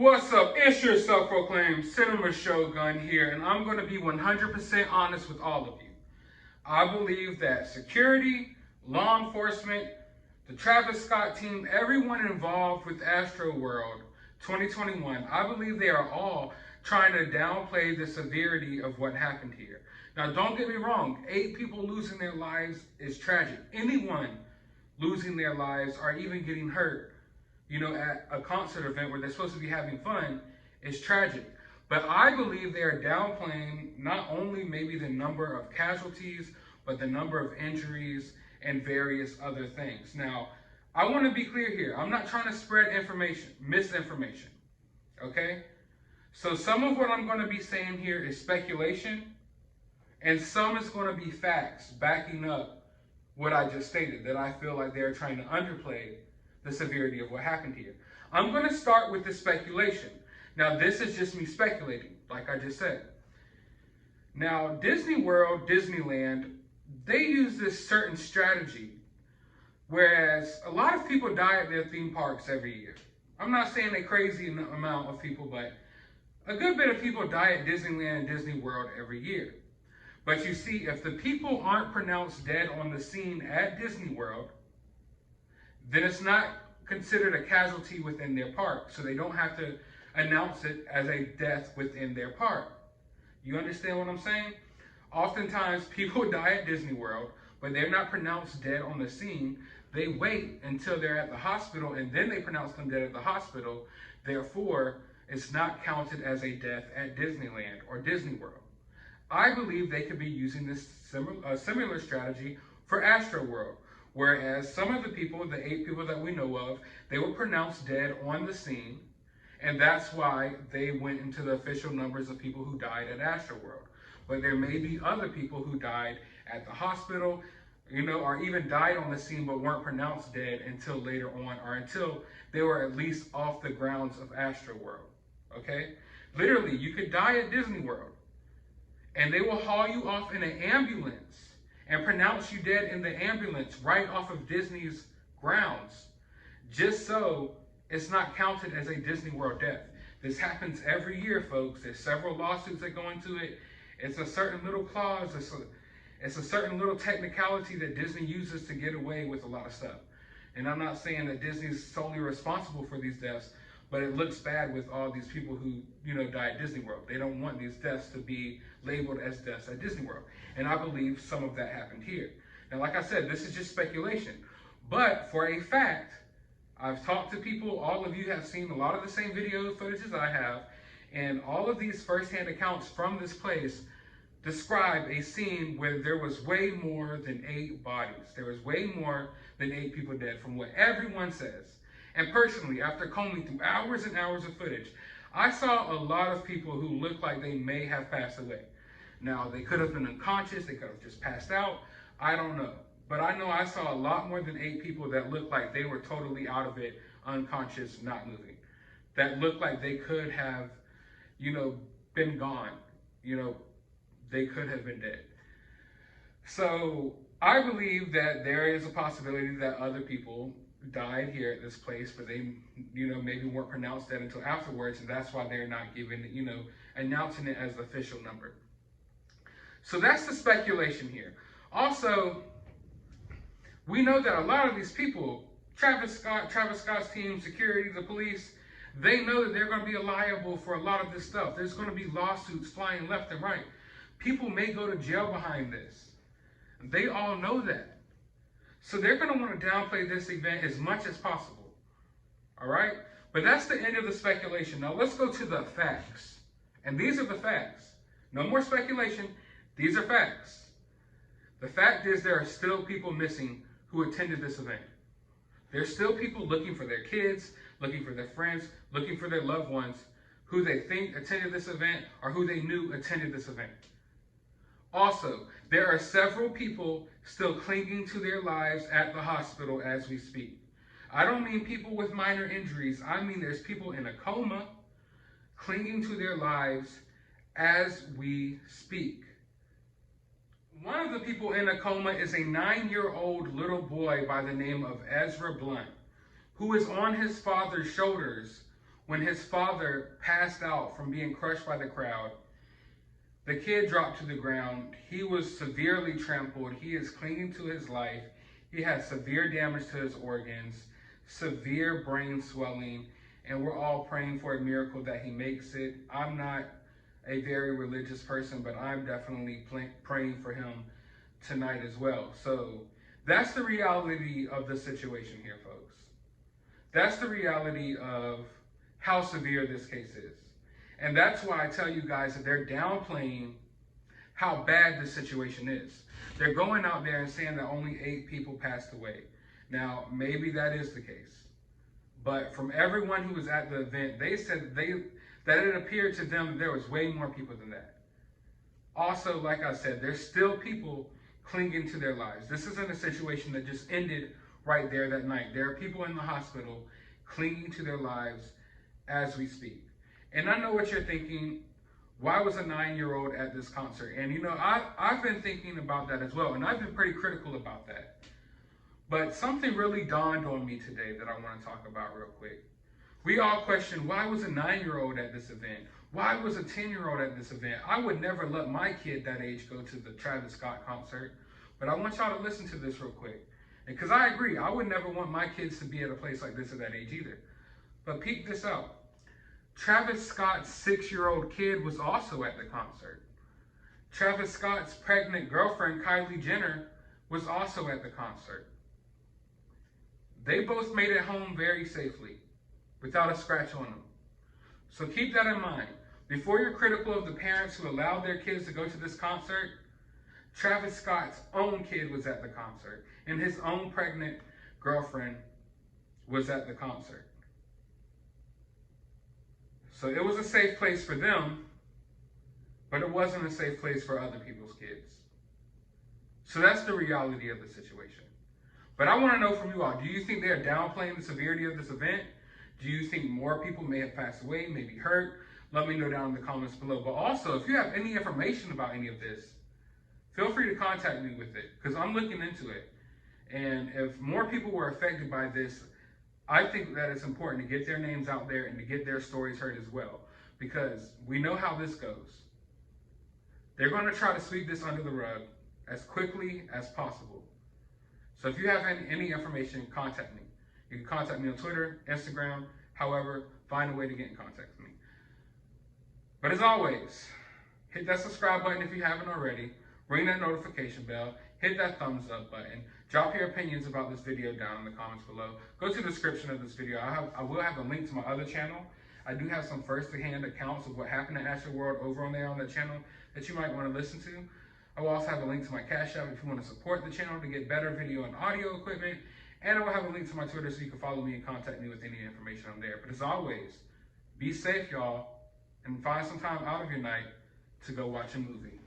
What's up? It's your self-proclaimed cinema shogun here, and I'm going to be 100% honest with all of you. I believe that security, law enforcement, the Travis Scott team, everyone involved with AstroWorld 2021, I believe they are all trying to downplay the severity of what happened here. Now, don't get me wrong, 8 people losing their lives is tragic. Anyone losing their lives or even getting hurt, at a concert event where they're supposed to be having fun is tragic. But I believe they are downplaying not only maybe the number of casualties, but the number of injuries and various other things. Now, I want to be clear here. I'm not trying to spread misinformation, okay? So some of what I'm going to be saying here is speculation, and some is going to be facts backing up what I just stated, that I feel like they're trying to underplay the severity of what happened here. I'm going to start with the speculation. Now, this is just me speculating, like I just said. Now, Disney World, Disneyland, they use this certain strategy, whereas a lot of people die at their theme parks every year. I'm not saying a crazy amount of people, but a good bit of people die at Disneyland and Disney World every year. But you see, if the people aren't pronounced dead on the scene at Disney World, then it's not considered a casualty within their park. So they don't have to announce it as a death within their park. You understand what I'm saying? Oftentimes people die at Disney World, but they're not pronounced dead on the scene. They wait until they're at the hospital and then they pronounce them dead at the hospital. Therefore, it's not counted as a death at Disneyland or Disney World. I believe they could be using this similar strategy for AstroWorld. Whereas some of the people, the 8 people that we know of, they were pronounced dead on the scene, and that's why they went into the official numbers of people who died at AstroWorld. But there may be other people who died at the hospital, or even died on the scene but weren't pronounced dead until later on, or until they were at least off the grounds of AstroWorld, okay? Literally, you could die at Disney World, and they will haul you off in an ambulance and pronounce you dead in the ambulance right off of Disney's grounds, just so it's not counted as a Disney World death. This happens every year, folks. There's several lawsuits that go into it. It's a certain little clause, it's a certain little technicality that Disney uses to get away with a lot of stuff. And I'm not saying that Disney's solely responsible for these deaths, but it looks bad with all these people who, die at Disney World. They don't want these deaths to be labeled as deaths at Disney World. And I believe some of that happened here. Now, like I said, this is just speculation. But for a fact, I've talked to people, all of you have seen a lot of the same video footages I have, and all of these firsthand accounts from this place describe a scene where there was way more than 8 bodies. There was way more than 8 people dead from what everyone says. And personally, after combing through hours and hours of footage, I saw a lot of people who looked like they may have passed away. Now, they could have been unconscious, they could have just passed out, I don't know. But I know I saw a lot more than 8 people that looked like they were totally out of it, unconscious, not moving. That looked like they could have, been gone. They could have been dead. So I believe that there is a possibility that other people died here at this place, but they, maybe weren't pronounced dead until afterwards, and that's why they're not giving, announcing it as the official number. So that's the speculation here. Also, we know that a lot of these people, Travis Scott's team, security, the police, they know that they're going to be liable for a lot of this stuff. There's going to be lawsuits flying left and right. People may go to jail behind this. They all know that. So they're going to want to downplay this event as much as possible. All right? But that's the end of the speculation. Now let's go to the facts. And these are the facts. No more speculation. These are facts. The fact is there are still people missing who attended this event. There's still people looking for their kids, looking for their friends, looking for their loved ones who they think attended this event or who they knew attended this event. Also, there are several people still clinging to their lives at the hospital as we speak. I don't mean people with minor injuries. I mean there's people in a coma clinging to their lives as we speak. One of the people in a coma is a 9-year-old little boy by the name of Ezra Blunt, who is on his father's shoulders When his father passed out from being crushed by the crowd, the kid dropped to the ground. He was severely trampled. He is clinging to his life. He has severe damage to his organs, severe brain swelling, and we're all praying for a miracle that he makes it. I'm not a very religious person, but I'm definitely praying for him tonight as well. So that's the reality of the situation here, folks. That's the reality of how severe this case is. And that's why I tell you guys that they're downplaying how bad this situation is. They're going out there and saying that only 8 people passed away. Now, maybe that is the case. But from everyone who was at the event, they said that it appeared to them that there was way more people than that. Also, like I said, there's still people clinging to their lives. This isn't a situation that just ended right there that night. There are people in the hospital clinging to their lives as we speak. And I know what you're thinking. Why was a 9-year-old at this concert? And you know, I've been thinking about that as well, and I've been pretty critical about that. But something really dawned on me today that I want to talk about real quick. We all question, why was a 9-year-old at this event? Why was a 10-year-old at this event? I would never let my kid that age go to the Travis Scott concert. But I want y'all to listen to this real quick. Because I agree, I would never want my kids to be at a place like this at that age either. But peep this out. Travis Scott's 6-year-old kid was also at the concert. Travis Scott's pregnant girlfriend, Kylie Jenner, was also at the concert. They both made it home very safely, without a scratch on them. So keep that in mind. Before you're critical of the parents who allowed their kids to go to this concert, Travis Scott's own kid was at the concert, and his own pregnant girlfriend was at the concert. So it was a safe place for them, but it wasn't a safe place for other people's kids. So that's the reality of the situation. But I want to know from you all, do you think they're downplaying the severity of this event? Do you think more people may have passed away, may be hurt? Let me know down in the comments below. But also, if you have any information about any of this, feel free to contact me with it, because I'm looking into it. And if more people were affected by this, I think that it's important to get their names out there and to get their stories heard as well, because we know how this goes. They're going to try to sweep this under the rug as quickly as possible. So if you have any information, contact me. You can contact me on Twitter, Instagram, however, find a way to get in contact with me. But as always, hit that subscribe button if you haven't already, ring that notification bell, hit that thumbs up button, drop your opinions about this video down in the comments below. Go to the description of this video. I will have a link to my other channel. I do have some first-hand accounts of what happened at AstroWorld over on there on that channel that you might want to listen to. I will also have a link to my CashApp if you want to support the channel to get better video and audio equipment. And I will have a link to my Twitter so you can follow me and contact me with any information on there. But as always, be safe, y'all, and find some time out of your night to go watch a movie.